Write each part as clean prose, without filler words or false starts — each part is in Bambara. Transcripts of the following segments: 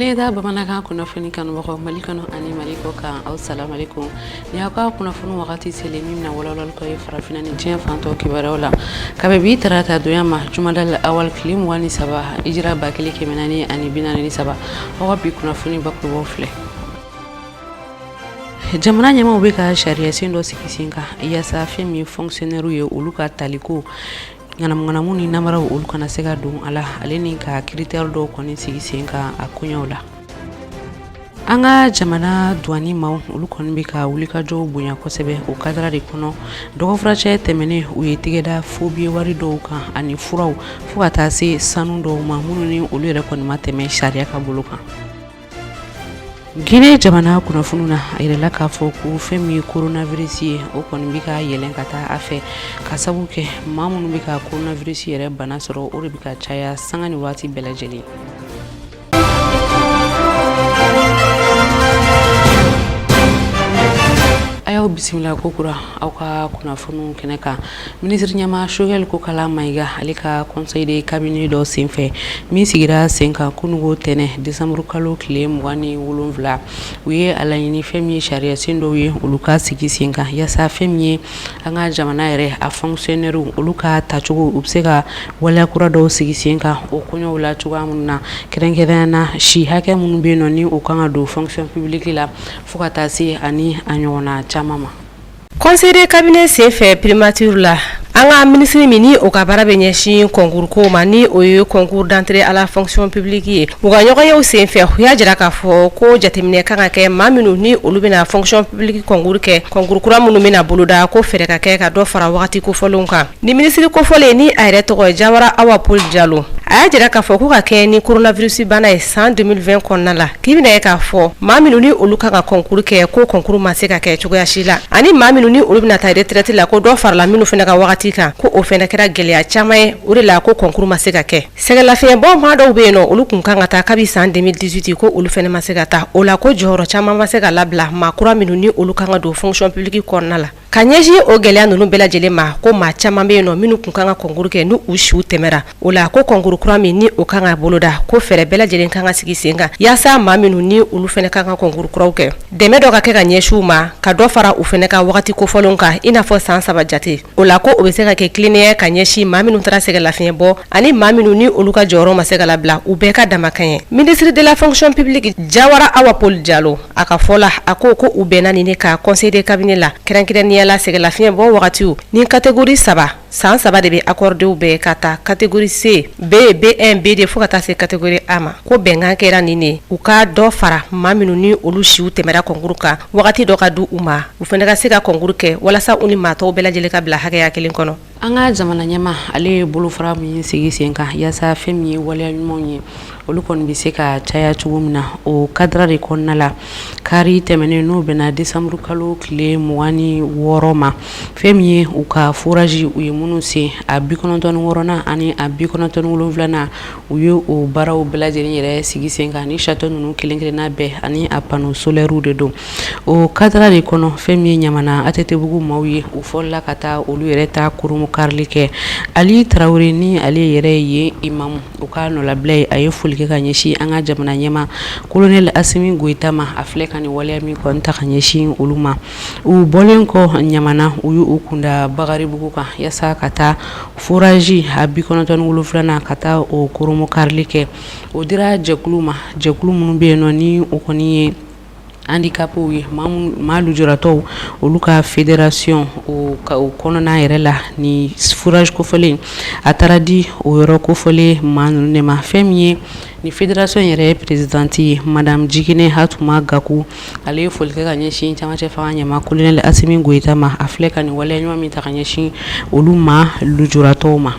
Neda bamanaka kuna funi kanubako malikano ani maliko kan assalamu alaikum ni aka kuna funu wakati selemi na walawal ko farafina ni jeen fanto kibarola kabe bi tarata doyama jumadal awal klim wani sabah ijra bakili kemenani ani binani sabah hawa bi kuna funi bakku wofle jamana nyama ubika sharia sindo sikisinga ya safi mi fonctionnaire ye uluka taliko ngana muni namara uluka na sega dum ala aleni ka critère do koni sikisinga akunyola anga jamana duani maw ulukon bika ulika jo bunya kosebe o kadra de kono dogo frache temene uyetigeda fobi wari do ka ani furaw fukata se sanu do mamunu ni ulure kon mateme sharia ka buluka Gine jamana kuna fununa irela ka foku femi coronavirus ye o kon bika yelen kata afe kasabu ke mamunu bika coronavirus yere bana soro o bika chaya sangani wati belajeli Ayo bismillah kokura auka kuna funu keneka ministre nyama shogel ko kala maiga alika conseil de cabinet do sinfe mi sigira senka kunugo tene décembre kalo klem wani wulumvla wiye alayini femi sharia sindo wi uluka sigi senka yasa femi anga jamana ere a fonctionnaire uluka tachugo ubsega wala kura do sigi senka o kunyo wala chuga munna kerenkena shi hake mun be noni o kanga do fonction publique la fukata si ani anyona mama conseil de cabinet c'est fait primature la anga ministre mini o ka bara benyeshi concours ko mani o yo concours d'entrée à la fonction publique ye o ga nyoga yo c'est fait ya jira ka fo ko jatemine kanga ke maminu ni olubina fonction publique concours kura munu mina buluda ko fere ka ke ka do fara wakati ko folonka ni ministre ko fole ni ayre to jawara awa pol jalo aya jira ka fo ko ka ke ni coronavirus bana e 2020 konna la kibina ka fo maminu ni oluka ka concours ko concours maseka ke chugo ya shila ani maminu ni olubina ta retraite la ko do fara la minu fena ka wakati ko o fena kera geleya chamae uri la ko concours maseka ke sega la fe bon ma do be no olu kun kan ata kabi 2018 ko olu fena maseka ta o la ko joro chama maseka labla ma kura minuni olu kan do fonction publique konna la kanyeji o geleya nunu bela jele ma ko ma chama be no minu kun kan concours ke nu ushu temera o la ko concours kura mini o kan boloda ko fere bela jele kan sigi senga yasa ma minuni olu fena kan concours kura ke deme do ka ke kanyeshu ma ka do fara u fena ka wakati ko folonka ina fo san sabajate o la ko o sega ke klinie kanyeshi maminu tara sega la fin bo ani maminu ni oluka joro masega la bla ubeka damakanye ministre de la fonction publique jawara awa pol jalo aka fola akoko ubena ni ka conseil de cabinet la krenkirenia la sega la fin bo wakati ni catégorie saba sans saba de be accordé ube kata catégorie C B B1 B de fukata se catégorie A ma ko benga kera nini uka do fara maminu ni olushi utemera konguruka wakati do ka du uma ufendeka sega konguruke wala sa uni mato bela jele ka bla hage ya kelin kono anga jamana nyama ale bulu fara mi sigi senka yasa femi wala nyumonye olukon biseka chaya chugumna o kadra de konnala kari temene no bena décembre kalo kle mwani woroma femi uka foraji uyemunu se abikononton worona ani abikononton wuluvlana uyo o baraw belajeri yere sigi senka ni chateau nunu kelengena be ani apano solaire de do o kadra de kono femi nyamana atete bugu mawye u folla kata olu yere ta kurumu karlike ali traoré ni ali yere ye imam ukano la blay aye fulke kanyeshi anga jamana nyama colonel Assimi Goïta ma aflekani wale mi konta kanyeshi uluma u bolenko nyamana uyu ukunda bagari bukuka yasa kata foraji abikonoton wulufrana kata o kurumu karlike o dira jekluma munu be no ni ukoni handicapé wi malu jurato oluka fédération o konona irela ni fourage ko fele ataradi o yoro ko fele manu ne ma femie ni fédération yere présidenti madame Jigine Hatuma Gaku ale folke kanyeshi chama chefa nyama colonel Assimi Goïta ma afleka ni wale nyama mi takanyeshi oluma lujurato ma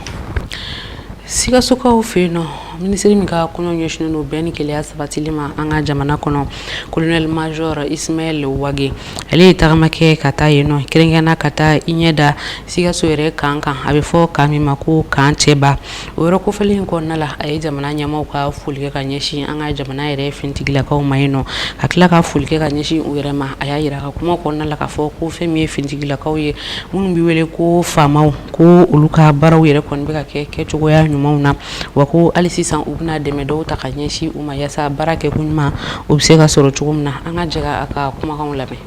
siga soka ofeno ministre mika kuno nyeshino no beni kele asabatilima anga jamana kono colonel major Ismaël Wage ale tagamake kata yeno kirengana kata inyeda siga soere kanka abefo kami mako kancheba oro ko fali ko nala ay jamana nyama ka fulke kanyeshi anga jamana ere fintigila ka mayeno akla ka fulke kanyeshi urema ayayira ka kuma ko nala ka fo ko femi fintigila ka ye mun bi wele ko famaw ko uluka baraw yere kon be ka ke chugo ya nyuma wako alisi sisan u bɛna dɛmɛ dɔw ta ka ɲɛsin u ma yasa baara kɛ kun ɲuman u bɛ se ka sɔrɔ cogo min na an ka jɛga a ka kumakanw lamɛn.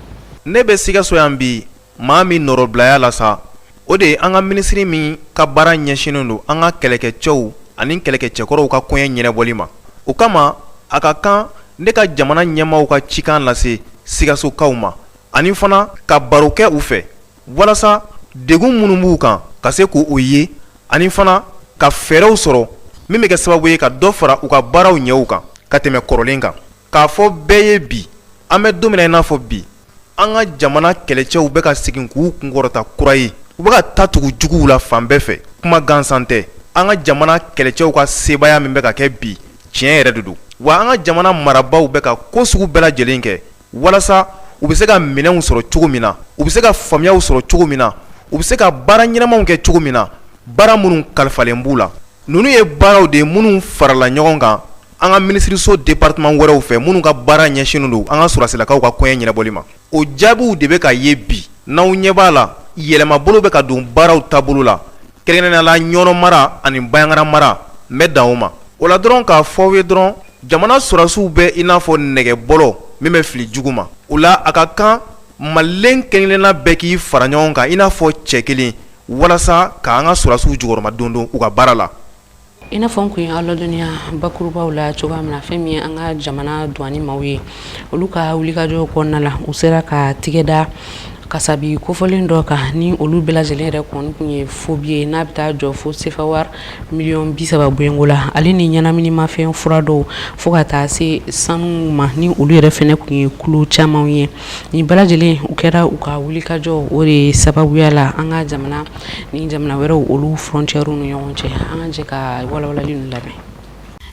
Ne bɛ Sikaso yan bi maa min nɔrɔbilaya la sa o de ye an ka minisiri min ka baara ɲɛsinnen don an ka kɛlɛkɛcɛw ani kɛlɛkɛcɛkɔrɔw ka koɲɛ ɲɛnɛbɔli ma. O kama a ka kan ne ka jamana ɲɛmaaw ka cikan lase Sikasokaw ma ani fana ka baro kɛ u fɛ walasa degun minnu b'u kan ka se k'u ye ani fana ka fɛɛrɛw sɔrɔ min bɛ kɛ sababu ye ka dɔ fara u ka baaraw ɲɛw kan ka tɛmɛ kɔrɔlen kan. K'a fɔ bɛɛ ye bi an bɛ don min na i n'a fɔ bi an ka jamana kɛlɛcɛw bɛ ka segin k'u kunkɔrɔta kura ye u bɛ ka taa tugu juguw la fan bɛɛ fɛ kuma gansan tɛ. An ka jamana kɛlɛcɛw ka sebaaya min bɛ ka kɛ bi tiɲɛ yɛrɛ de don wa an ka jamana marabaaw bɛ ka ko sugu bɛɛ lajɛlen kɛ walasa u bɛ se ka minɛnw sɔrɔ cogo min na u bɛ se ka faamuyaw sɔrɔ cogo min na u bɛ se ka baara ɲɛnamaw kɛ cogo min na baara minnu kalifalen b'u la. Ninnu ye baaraw de minnu farala ɲɔgɔn kan an ka minisiriso département wɛrɛw fɛ minnu ka baara ɲɛsinnen don an ka sɔrɔsilakaw ka koɲɛ ɲɛnabɔli ma. O jaabiw de bɛ ka ye bi n'aw ɲɛ b'a la yɛlɛmabolo bɛ ka don baaraw taabolo la kɛrɛnkɛrɛnnenya la ɲɔnɔ mara ani bayangara mara n bɛ dan o ma. O la dɔrɔn k'a fɔ aw ye dɔrɔn jamana sɔrɔsiw bɛ i n'a fɔ nɛgɛbɔlɔ min bɛ fili jugu ma. O la a ka kan maliyɛn kelen-kelenna bɛɛ k'i fara ɲɔgɔn kan i n'a fɔ cɛ kelen walasa k'an ka sɔrɔsiw jukɔrɔma don u ka baara la. I n'a fɔ n kun ye aw ladɔnniya bakurubaw la cogoya min na fɛn min ye an ka jamana douane maaw ye olu ka wulikajɔ kɔnɔna la u sera ka tigɛ da kasabi kofɔlen dɔ kan ni olu bɛɛ lajɛlen yɛrɛ kɔni kun ye fobi ye n'a bɛ taa jɔ fo CFA miliyɔn 30 bɔɲɔngo la ale ni ɲɛnaminimafɛn fura dɔw fo ka taa se sanu ma ni olu yɛrɛ fɛnɛ kun ye kulo camanw ye. Ni bɛɛ lajɛlen u kɛra u ka wulikajɔ o de sababuya la an ka jamana ni jamana wɛrɛw olu frontières ni ɲɔgɔn cɛ an ka jɛ ka walawalali ninnu lamɛn.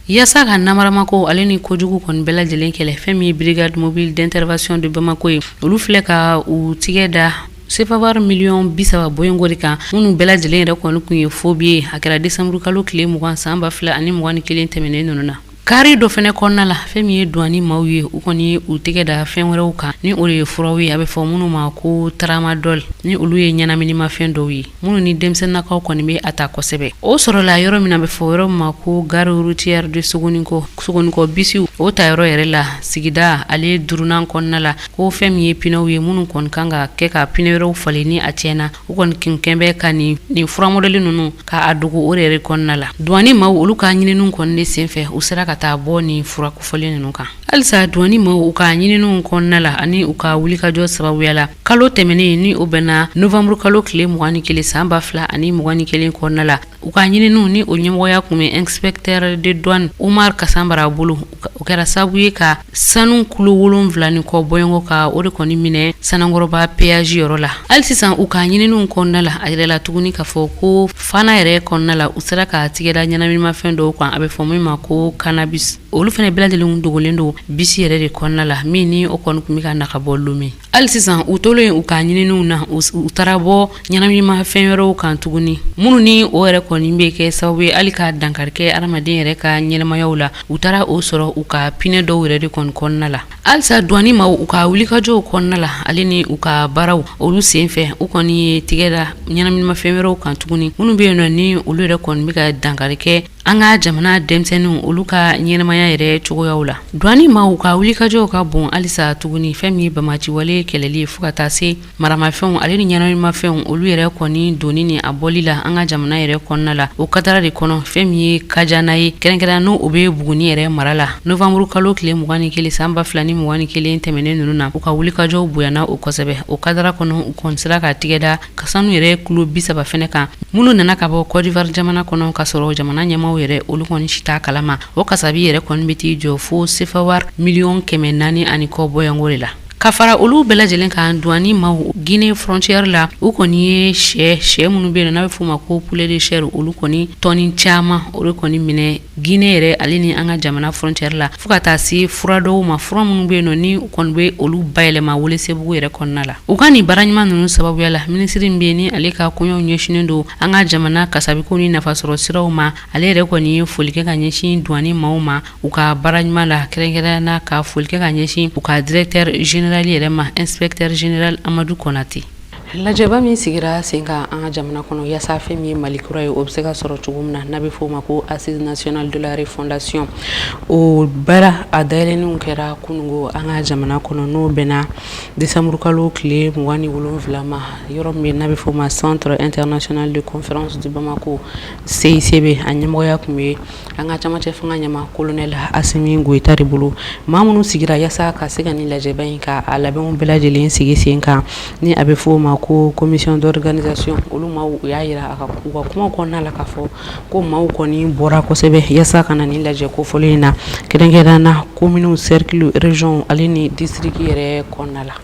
Yasa ka namaramako ale ni kojugu kɔni bɛɛ lajɛlen kɛlɛ fɛn min ye brigade mobile d'intervention de Bamako ye olu filɛ ka u tigɛ da CFA miliyɔn 30 bɔɲɔngo de kan minnu bɛɛ lajɛlen yɛrɛ kɔni kun ye fobi ye a kɛra décembre kalo tile 20 san 2021 tɛmɛnen ninnu na. Kari dɔ fɛnɛ kɔnɔna la fɛn min ye douane maaw ye u kɔni u tɛgɛ da fɛn wɛrɛw kan ni o ye furaw ye a bɛ fɔ minnu ma ko tramadol ni olu ye ɲɛnaminimafɛn dɔw ye minnu ni denmisɛnninakaw kɔni bɛ a ta kosɛbɛ. O sɔrɔla yɔrɔ min na a bɛ fɔ yɔrɔ min ma ko gare routière de Sogonikɔ bisiw o ta yɔrɔ yɛrɛ la sigida ale durunan kɔnɔna la ko fɛn min ye pneu ye minnu kɔni kan ka kɛ ka pneu wɛrɛw falen ni a tiɲɛna u kɔni kɛn bɛ ka nin fura modèle ninnu ka a dogo o yɛrɛ kɔnɔna la. Douane maaw olu ka ɲininiw kɔni de senfɛ u sera ka taa bɔ ni fura kofɔlen ninnu kan. Halisa douane maaw u ka ɲininiw kɔnɔna la ani u ka wulikajɔ sababuya la kalo tɛmɛnen ni o bɛnna novembre kalo tile 21 san 2021 kɔnɔna la u ka ɲininiw ni o ɲɛmɔgɔya kun bɛ inspecteur de douane Umar Kasanbara bolo o kɛra sababu ye ka sanu kulo 7 ni kɔ bɔɲɔngo ka o de kɔni minɛ Sanangɔrɔba péage yɔrɔ la. Hali sisan u ka ɲininiw kɔnɔna la a yɛrɛ la tuguni ka fɔ ko fana yɛrɛ kɔnɔna la u sera ka tigɛda ɲɛnaminimafɛn dɔw kan a bɛ fɔ min ma ko cannabis olu fɛnɛ bɛɛ lajɛlen dogolen don bisi yɛrɛ de kɔnɔna la min ni o kɔni kun bɛ ka nagabɔ Lome. Hali sisan u tolen u ka ɲininiw na u taara bɔ ɲɛnaminimafɛn wɛrɛw kan tuguni minnu ni o yɛrɛ kɔni bɛ kɛ sababu ye hali ka dankari kɛ adamaden yɛrɛ ka ɲɛnɛmayaw la u taara o sɔrɔ u ka pinɛ dɔw yɛrɛ de kɔni kɔnɔna la. Halisa douane maaw u ka wulikajɔw kɔnɔna la ale ni u ka baaraw olu senfɛ u kɔni ye tigɛ da ɲɛnaminimafɛn wɛrɛw kan tuguni minnu bɛ yen nɔ ni olu yɛrɛ kɔni bɛ ka dankari kɛ an ka jamana denmisɛnninw olu ka ɲɛnɛmaya yɛrɛ cogoyaw la. Douane maaw ka wulikajɔw ka bon halisa tuguni fɛn min ye bamaciwale kɛlɛli fo ka taa se maramafɛnw ale ni ɲɛnaminimafɛnw olu yɛrɛ kɔni doni ni a bɔli la an ka jamana yɛrɛ kɔnɔna la o kadara de kɔnɔ fɛn min ye kajana ye kɛrɛnkɛrɛn n'o o bɛ Buguni yɛrɛ mara la novembre kalo tile 21 san 2021 tɛmɛnen ninnu na u ka wulikajɔw bonyana o kosɛbɛ o kadara kɔnɔ u kɔni sera ka tigɛ da ka sanu yɛrɛ kulo 30 fɛnɛ kan minnu nana ka bɔ Côte d'Ivoire jamana kɔnɔ ka sɔrɔ jamana ɲɛmaaw yɛrɛ olu kɔni si t'a kalama o kasabi yɛrɛ kɔni bɛ t'i jɔ fo CFA miliyɔn 400 ani kɔ bɔɲɔngo de la. Ka fara olu bɛɛ lajɛlen kan douane maaw Guinée frontière la u kɔni ye sɛ minnu bɛ yen n'a bɛ f'o ma ko poulet de chair olu kɔni tɔni caman olu kɔni minɛ Guinée yɛrɛ ale ni an ka jamana frontière la fo ka taa se fura dɔw ma fura minnu bɛ yen nɔ ni u kɔni bɛ olu bayɛlɛma Welesebugu yɛrɛ kɔnɔna la. U ka nin baara ɲuman ninnu sababuya la minisiri min bɛ yen ni ale ka koɲɛw ɲɛsinnen don an ka jamana kasabiko ni nafasɔrɔ siraw ma ale yɛrɛ kɔni ye foli kɛ ka ɲɛsin douane maaw ma u ka baara ɲuman la kɛrɛnkɛrɛnnenya ka foli kɛ ka ɲɛsin u ka directeur général yɛrɛ ma inspecteur général Amadou Konate. lajɛba min sigira sen kan an ka jamana kɔnɔ yaasa fɛn min ye Mali kura ye o bɛ se ka sɔrɔ cogo min na n'a bɛ f'o ma ko Assise nationale de la refondation o baara a dayɛlɛnniw kɛra kunungo an ka jamana kɔnɔ n'o bɛnna décembre kalo tile 27 ma yɔrɔ min n'a bɛ f'o ma Centre international de conférence du Bamako CICB a ɲɛmɔgɔya tun bɛ an ka camancɛ fanga ɲɛma colonel Asimi Goyita de bolo maa minnu sigira yaasa ka se ka nin lajɛba in ka a labɛnw bɛɛ lajɛlen sigi sen kan ni a bɛ f'o ma ko commission d'organisation olu maaw y'a yira u ka kuma kɔnɔna la k'a fɔ ko maaw kɔni bɔra kosɛbɛ yaasa ka na nin lajɛ kofɔlen in na kɛrɛnkɛrɛnna commune cercle région ale ni district yɛrɛ kɔnɔna la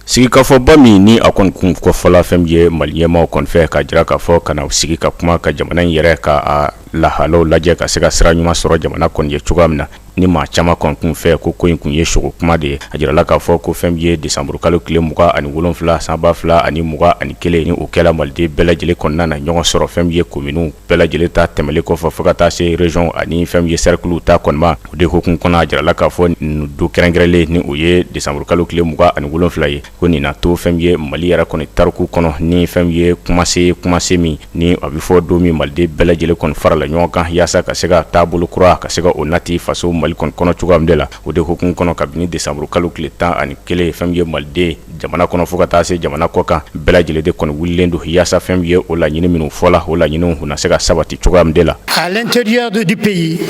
sigikafɔba min ni a kɔni kun kɔfɔla fɛn ye maliyɛmaw kɔni fɛ ka jira k'a fɔ kana sigi ka kuma ka jamana in yɛrɛ ka a lahalaw lajɛ ka se ka sira ɲuman sɔrɔ jamana kɔni ye cogoya min na ni maa caman kɔni kun fɛ ko in kun ye sogo kuma de ye a jirala k'a fɔ ko fɛn ye décembre kalo tile 27 san 2021 ni o kɛla maliden bɛɛ lajɛlen kɔnɔna na ɲɔgɔn sɔrɔ fɛn ye commune bɛɛ lajɛlen ta tɛmɛlen kɔfɛ fo ka taa se région ani fɛn ye cercle ta kɔni ma o de hukumu kɔnɔ a jirala k'a fɔ do kɛrɛnkɛrɛnlen ni o ye décembre kalo tile 27 ye ko nin na to fɛn ye Mali yɛrɛ kɔni tariku kɔnɔ ni fɛn ye kumase min ni a bɛ fɔ don min maliden bɛɛ lajɛlen kɔni farala ɲɔgɔn kan yaasa ka se ka taabolo kura ka se ka o nati faso Mali kɔnɔ cogoya min de la o de hukumu kɔnɔ kabini décembre kalo tile 11 fɛn ye maliden jamana kɔnɔ fo ka taa se jamana kɔ kan bɛɛ lajɛlen de kɔni wulilen don yaasa fɛn ye o laɲini minnu fɔla o laɲiniw na se ka sabati cogoya min de la. À l'intérieur du pays,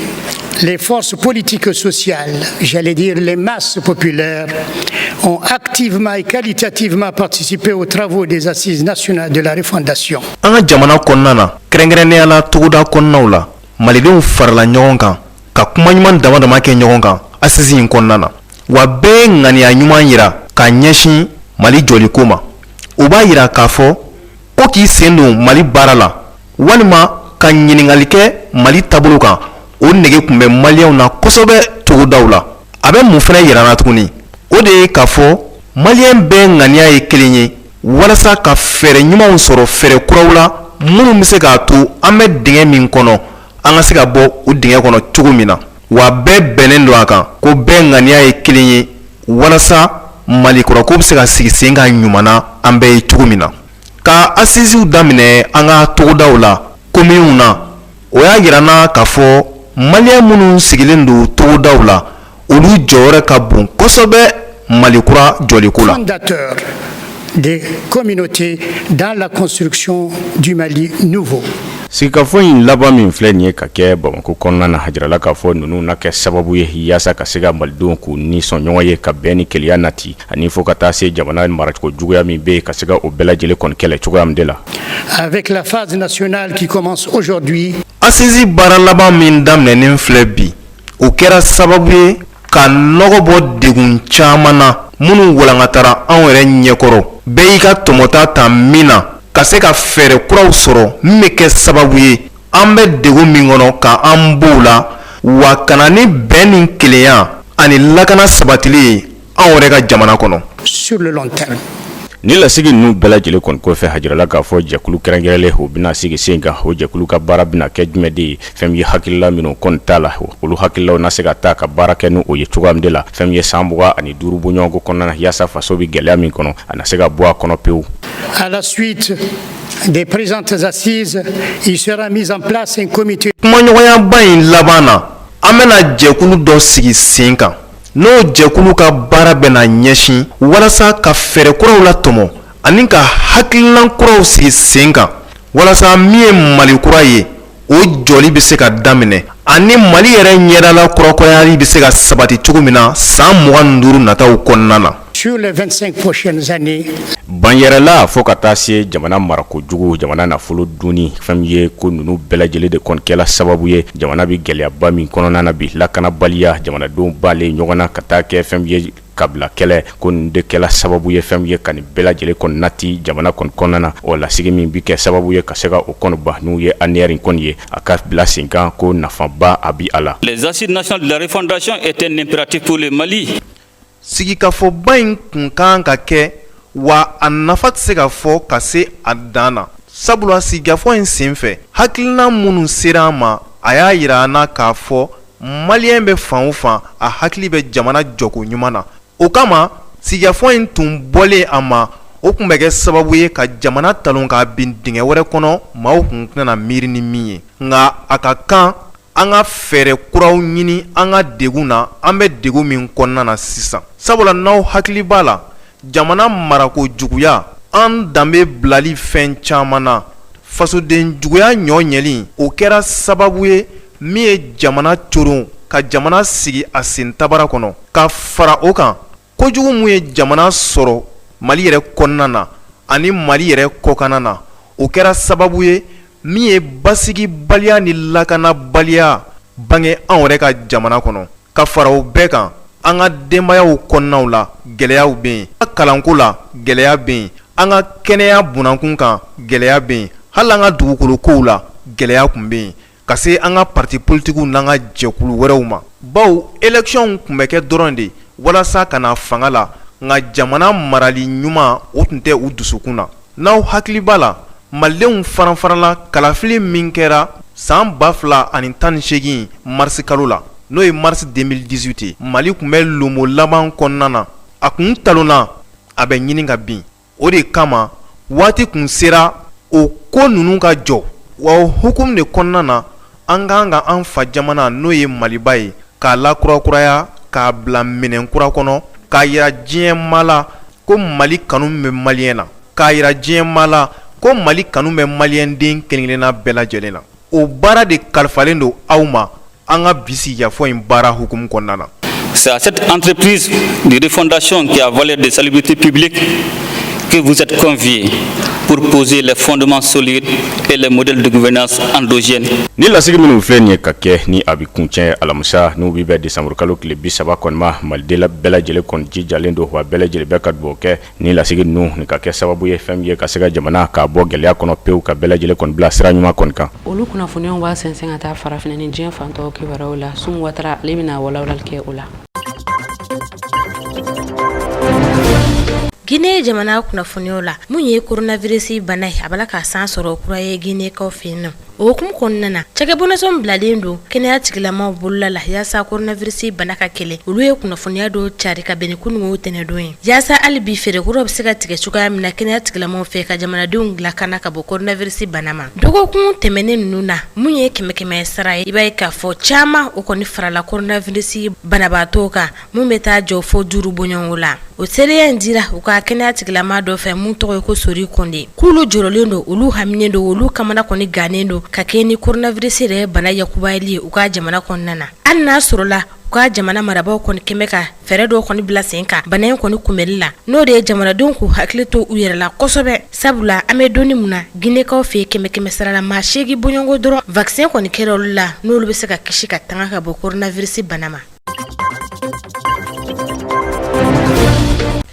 les forces politiques et sociales, j'allais dire les masses populaires, ont activement et qualitativement participé aux travaux des Assises nationales de la refondation. An ka jamana kɔnɔna na kɛrɛnkɛrɛnnenya la togoda kɔnɔnaw la malidenw farala ɲɔgɔn kan ka kuma ɲuman dama dama kɛ ɲɔgɔn kan assise in kɔnɔna na wa bɛɛ ŋaniya ɲuman yira ka ɲɛsin Mali jɔliko ma o b'a yira k'a fɔ ko k'i sen don Mali baara la walima ka ɲininkali kɛ Mali taabolo kan o nege tun bɛ maliyɛnw na kosɛbɛ togodaw la a bɛ mun fana yira na tuguni o de ye k'a fɔ maliyɛn bɛɛ ŋaniya ye kelen ye walasa ka fɛɛrɛ ɲumanw sɔrɔ fɛɛrɛ kuraw la minnu bɛ se k'a to an bɛ dingɛ min kɔnɔ an ka se ka bɔ o dingɛ kɔnɔ cogo min na wa bɛɛ bɛnnen don a kan ko bɛɛ ŋaniya ye kelen ye walasa Malikɔrɔko bɛ se ka sigi sen kan ɲumanna an bɛɛ ye cogo min na ka assisiw daminɛ an ka togodaw la kominiw na o y'a yira n na k'a fɔ maliyɛn minnu sigilen don togodaw la olu jɔyɔrɔ ka bon kosɛbɛ Malikura jɔliko la. Fondateur des communautés dans la construction du Mali nouveau. sigikafɔ in laban min filɛ nin ye ka kɛ Bamako kɔnɔna na a jirala k'a fɔ ninnu na kɛ sababu ye yaasa ka se ka malidenw k'u nisɔn ɲɔgɔn ye ka bɛn ni keleya nati ani fo ka taa se jamana maracogo juguya min bɛ yen ka se ka o bɛɛ lajɛlen kɔni kɛlɛ cogoya min de la. Avec la phase nationale qui commence aujourd'hui. Assise baara laban min daminɛnen filɛ bi o kɛra sababu ye ka nɔgɔ bɔ degun caman na minnu walankatara anw yɛrɛ ɲɛkɔrɔ bɛɛ y'i ka tɔmɔta ta min na ka se ka fɛɛrɛ kuraw sɔrɔ min bɛ kɛ sababu ye an bɛ degun min kɔnɔ ka an b'o la wa kana ni bɛn ni kelenya ani lakana sabatili ye anw yɛrɛ ka jamana kɔnɔ. Sur le long terme. ni lasigi ninnu bɛɛ lajɛlen kɔni kɔfɛ a jirala k'a fɔ jɛkulu kɛrɛnkɛrɛnlen o bɛna sigi sen kan o jɛkulu ka baara bɛna kɛ jumɛn de ye fɛn ye hakilila minnu kɔni t'a la olu hakililaw na se ka taa ka baara kɛ ni o ye cogoya min de la fɛn ye san 25 bɔɲɔgɔnko kɔnɔna na yaasa faso bɛ gɛlɛya min kɔnɔ a na se ka bɔ a kɔnɔ pewu. À la suite des présentes assises, il sera mis en place un comité. Kumaɲɔgɔnyaba in laban na an bɛna jɛkulu dɔ sigi sen kan n'o jɛkulu ka baara bɛna ɲɛsin walasa ka fɛɛrɛ kuraw la tɔmɔ ani ka hakilinan kuraw sigi sen kan walasa min ye Malikura ye o jɔli bɛ se ka daminɛ ani Mali yɛrɛ ɲɛdala kɔrɔkɔyali bɛ se ka sabati cogo min na san 25 nataw kɔnɔna na. Sur les 25 prochaines années. Banyɛrɛla fo ka taa se jamana marako jugu jamana nafolo dunni fɛn ye ko ninnu bɛɛ lajɛlen de kɔni kɛla sababu ye jamana bɛ gɛlɛyaba min kɔnɔna na bi lakanabaliya jamanadenw b'ale ɲɔgɔn na ka taa kɛ fɛn ye kabila kɛlɛ ko nin de kɛla sababu ye fɛn ye ka nin bɛɛ lajɛlen kɔni nati jamana kɔni kɔnɔna na o lasigi min bi kɛ sababu ye ka se ka o kɔni ba n'u ye annuaire kɔni ye a ka bila sen kan ko nafaba a bi a la. Les assises nationales de la refondation est un impératif pour le Mali. Sigikafɔba in kun kan ka kɛ wa a nafa tɛ se ka fɔ ka se a dan na sabula sigikafɔ in senfɛ hakilina minnu sera an ma a y'a yira an na k'a fɔ maliyɛn bɛ fan o fan a hakili bɛ jamana jɔko ɲuman na o kama sigikafɔ in tun bɔlen a ma o kun bɛ kɛ sababu ye ka jamana talon ka bin dingɛ wɛrɛ kɔnɔ maaw kun tɛna miiri ni min ye nka a ka kan an ka fɛɛrɛ kuraw ɲini an ka degun na an bɛ degun min kɔnɔna na sisan sabula n'aw hakili b'a la jamana marako juguya an danbe bilali fɛn caman na fasoden juguya ɲɔ ɲɛli o kɛra sababu ye min ye jamana coron ka jamana sigi a sen tabara kɔnɔ ka fara o kan kojugu mun ye jamana sɔrɔ Mali yɛrɛ kɔnɔna na ani Mali yɛrɛ kɔkanna na o kɛra sababu ye min ye basigi baliya ni lakana baliya bange an yɛrɛ ka jamana kɔnɔ ka fara o bɛɛ kan an ka denbayaw kɔnɔnaw la gɛlɛyaw bɛ yen an ka kalanko la gɛlɛya bɛ yen an ka kɛnɛya bunankun kan gɛlɛya bɛ yen hali an ka dugukolo kow la gɛlɛya kun bɛ yen ka se an ka parti politikiw n'an ka jɛkulu wɛrɛw ma bawo élection kun bɛ kɛ dɔrɔn de walasa ka na fanga la nka jamana marali ɲuman o tun tɛ u dusukun na n'aw hakili b'a la malidenw farafarala kalafili min kɛra san 2018 marisi kalo la n'o ye mars 2018 ye Mali kun bɛ lomo laban kɔnɔna na a kun talonna a bɛ ɲini ka bin o de kama waati kun sera o ko ninnu ka jɔ wa o hukumu de kɔnɔna na an kan ka an fa jamana n'o ye Maliba ye k'a lakurakuraya k'a bila minɛn kura kɔnɔ k'a yira diɲɛ maa la ko Mali kanu bɛ maliyɛn na k'a yira diɲɛ maa la ko Mali kanu bɛ maliyɛnden kelen-kelenna bɛɛ lajɛlen na o baara de kalifalen don aw ma an ka bi sigikafɔ in baara hukumu kɔnɔna na. C'est à cette entreprise de refondation qui a valeur de salubrité publique que vous êtes conviés pour poser les fondements solides et les modèles de gouvernance endogène. Ni lasigi minnu filɛ nin ye ka kɛ ni a bɛ kuncɛ alamisa n'u bɛ bɛn desanburu kalo tile 30 kɔni ma maliden bɛɛ lajɛlen kɔni jijalen don wa bɛɛ lajɛlen bɛ ka dugawu kɛ ni lasigi ninnu nin ka kɛ sababu ye fɛn min ye ka se ka jamana k'a bɔ gɛlɛya kɔnɔ pewu ka bɛɛ lajɛlen kɔni bila sira ɲuman kɔni kan. Olu kunnafoniyaw b'a sɛnsɛn ka taa farafinna ni diɲɛ fan tɔw kibaruyaw la Sumu Watara ale bɛna walawalali kɛ o la. Guinée jamana kunnafoniyaw la mun ye coronavirus bana ye a bala ka san sɔrɔ kura ye Guinée kaw fɛ yen nɔ o hukumu kɔnɔna na cakɛbɔnasɔn bilalen don kɛnɛya tigilamaw bolola la yaasa coronavirus bana ka kɛlɛ olu ye kunnafoniya dɔ cari ka bɛn ni kunungo tɛnɛdon ye yaasa hali bi feerekuraw bɛ se ka tigɛ cogoya min na kɛnɛya tigilamaw fɛ ka jamanadenw lakana ka bɔ coronavirus bana ma dɔgɔkun tɛmɛnen ninnu na mun ye kɛmɛ sara ye i b'a ye k'a fɔ caman o kɔni farala coronavirus banabaatɔw kan mun bɛ taa jɔ fo 5 bɔɲɔgɔnko la o seereya in dira u ka kɛnɛya tigilama dɔ fɛ mun tɔgɔ ye ko Sori Konde k'olu jɔrɔlen don olu haminen don olu kamana kɔni gannen don ka kɛ ni coronavirus yɛrɛ bana yakubayali ye u ka jamana kɔnɔna na hali n'a sɔrɔla u ka jamana marabaaw kɔni kɛmɛ ka fɛɛrɛ dɔw kɔni bila sen kan bana in kɔni kunbɛli la n'o de ye jamanadenw k'u hakili to u yɛrɛ la kosɛbɛ sabula an bɛ donni mun na Guinékaw fɛ kɛmɛ sara la maa 8 bɔɲɔgɔnko dɔrɔn vaccin kɔni kɛra olu la n'olu bɛ se ka kisi ka tanga ka bɔ coronavirus bana ma.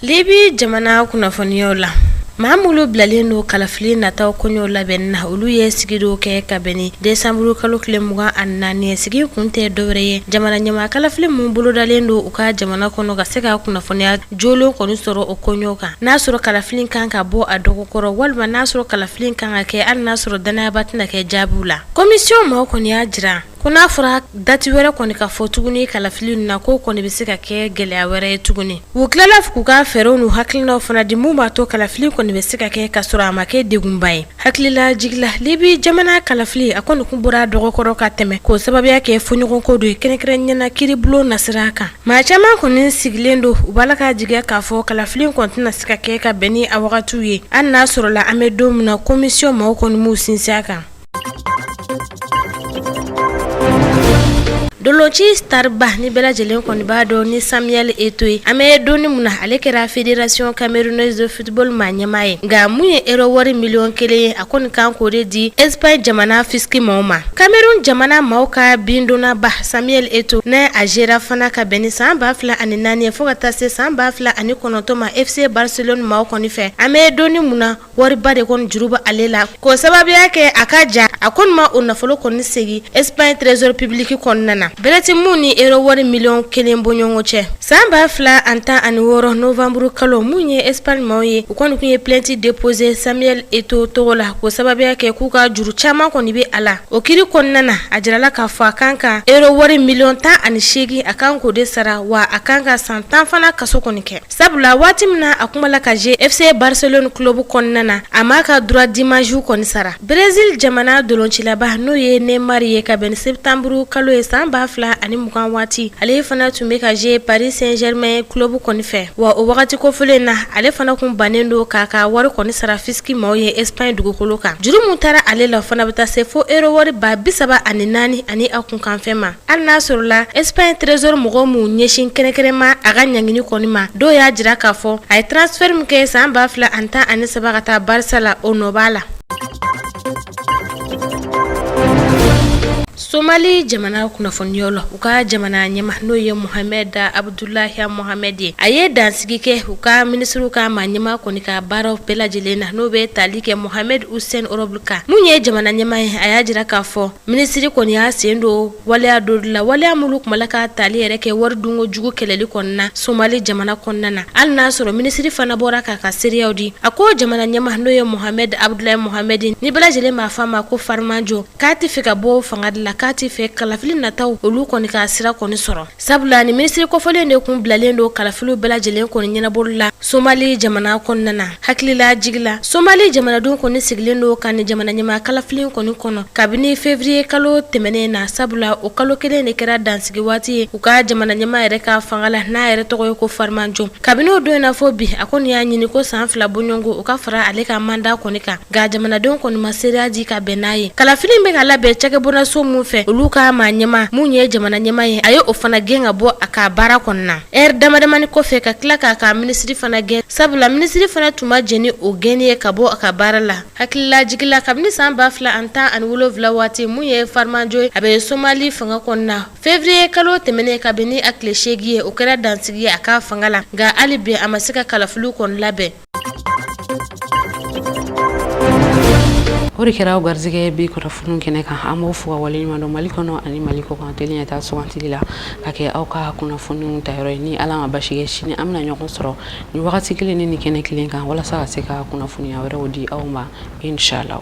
Libi jamana kunnafoniyaw la Maamulu bilalen do kalafili nataw kɔɲɔ labɛnni na olu ye sigi dɔw kɛ ka bɛn ni desanburu kalo tile 24 sigi kun tɛ dɔwɛrɛ ye jamana ɲɛmaa kalafili mun bolodalen do u ka jamana kɔnɔ ka se ka kunnafoniya jolen kɔni sɔrɔ o kɔɲɔ kan n'a sɔrɔ kalafili kan ka bɔ a dɔgɔkɔrɔ walima n'a sɔrɔ kalafili kan ka kɛ hali n'a sɔrɔ danayaba tɛna kɛ jaabiw la commission maaw kɔni y'a jira ko n'a fɔra dati wɛrɛ kɔni ka fɔ tuguni kalafili na ko kɔni bɛ se ka kɛ gɛlɛya wɛrɛ ye tuguni u tilala k'u ka fɛɛrɛw n'u hakilinaw fana di mun b'a to kalafili kɔni bɛ se ka kɛ ka sɔrɔ a ma kɛ degunba ye hakilila jigila Libi jamana kalafili a kɔni kun bɔra dɔgɔkɔrɔ ka tɛmɛ k'o sababuya kɛ fɔɲɔgɔnko do ye kɛrɛnkɛrɛnnena kiiribulon nasira kan maa caman kɔni sigilen do u b'a la ka jigiya k'a fɔ kalafili kɔni tɛna se ka kɛ ka bɛn ni a wagatiw ye hali n'a sɔrɔla an bɛ don min na commission maaw kɔni m'u sinsin a kan. Doloci Starba ni bɛɛ lajɛlen kɔni b'a dɔn ni Samuel Eto'o ye an bɛ donni mun na ale kɛra fédération camerounaise de football maa ɲɛmaa ye nka mun ye euro wari miliyɔn 1 ye a kɔni kan k'o de di Espagne jamana fisiki maaw ma Cameroun jamana maaw ka bindonnaba Samuel Eto'o n'a a gérera fana ka bɛn ni san 2004 ye fo ka taa se san 2009 ma FC Barcelone maaw kɔni fɛ an bɛ donni mun na wariba de kɔni juru bɛ ale la k'o sababuya kɛ a ka ja a kɔni ma o nafolo kɔni segi Espagne trésor public kɔnɔna na Beleti mun ni ero wari million kelen bɔɲɔgɔn cɛ. San 2016 novembre kalo mun ye Espagne maaw ye u kɔni kun ye plainte déposé Samuel Eto'o tɔgɔ la ko sababuya kɛ k'u ka juru caman kɔni bɛ a la. O kiiri kɔnɔna na a jirala k'a fɔ a kan ka euro wari million 18 a kan k'o de sara wa a kan ka san 10 fana kaso kɔni kɛ. Sabula waati min na a kumala ka je FC Barcelone club kɔnɔna na a m'a ka droit d'image kɔni sara. Brésil jamana doloncilaba n'o ye Neymar ye ka bɛn septembre kalo ye san 2020 waati ale fana tun bɛ ka je Paris Saint-Germain club kɔni fɛ wa o wagati kofɔlen na ale fana kun bannen do k'a ka wari kɔni sara fiski maaw ye Espagne dugukolo kan. Juru mun taara ale la fana bɛ taa se fo euro wari ba 34 ani a kun kanfɛn ma. Hali n'a sɔrɔ la Espagne trésor mɔgɔw mun ɲɛsin kɛnɛkɛnɛma a ka ɲangini kɔni ma dɔw y'a jira k'a fɔ a ye transfert min kɛ san 2017 ka taa Barça la o nɔ b'a la. Somali jamana kunnafoniyaw la u ka jamana ɲɛma n'o ye Mohamed Abdullahi Mohamed ye a ye dansigi kɛ u ka ministre ka ma ɲɛma kɔni ka baaraw bɛɛ lajɛlen na n'o bɛ tali kɛ Mohamed Hussein Oroblka mun ye jamana ɲɛma ye a y'a jira k'a fɔ ministre kɔni y'a sen don waleya dɔ de la waleya minnu kumala ka tali yɛrɛ kɛ wari dunko jugu kɛlɛli kɔnɔna na Somali jamana kɔnɔna na hali n'a sɔrɔ ministre fana bɔra k'a ka seereyaw di a ko jamana ɲɛma n'o ye Mohamed Abdullahi Mohamed ni bɛɛ lajɛlen b'a fɔ a ma ko Farmajo k'a tɛ fɛ ka bɔ fanga de la k'a tɛ fɛ kalafili nataw olu kɔni ka sira kɔni sɔrɔ sabula ni ministre kɔfɔlen de kun bilalen do kalafiliw bɛɛ lajɛlen kɔni ɲɛnabɔli la Somali jamana kɔnɔna na hakilila jigila Somali jamanadenw kɔni sigilen do ka ni jamana ɲɛma kalafili kɔni kɔnɔ kabini février kalo tɛmɛnen na sabula o kalo kelen de kɛra dansigi waati ye u ka jamana ɲɛma yɛrɛ ka fanga la n'a yɛrɛ tɔgɔ ye ko Farmajo kabini o don na fɔ bi a kɔni y'a ɲini ko san 2 bɔɲɔgɔnko o ka fara ale ka manda kɔni kan nka jamanadenw kɔni ma seereya di ka bɛn n'a ye kalafili bɛ ka labɛn cakɛbɔna so mun fɛ olu ka ma ɲɛma mun ye jamana ɲɛma ye a ye o fana gɛn ka bɔ a ka baara kɔnɔna na damadamani kɔfɛ ka tila k'a ka ministre fana gɛn sabula ministre fana tun ma jɛni o gɛnni ye ka bɔ a ka baara la hakilila jigila kabini san 2017 waati mun ye Farmajo a bɛ Somali fanga kɔnɔna février kalo tɛmɛnen kabini a tile 8 ye o kɛra dansigi ye a ka fanga la nka hali bi a ma se ka kalafiliw kɔni labɛn. O de kɛra garizigɛ bi kunnafoniw kɛnɛ kan an b'o fo ka waleɲuman dɔn Mali kɔnɔ ani Mali kɔ kan teliya taa sugantili la ka kɛ aw ka kunnafoniw ta yɔrɔ ye ni Ala ma basi kɛ sini an bɛna ɲɔgɔn sɔrɔ ni wagati kelen ni kɛnɛ kelen kan walasa ka se ka kunnafoniya wɛrɛw di aw ma inshallah.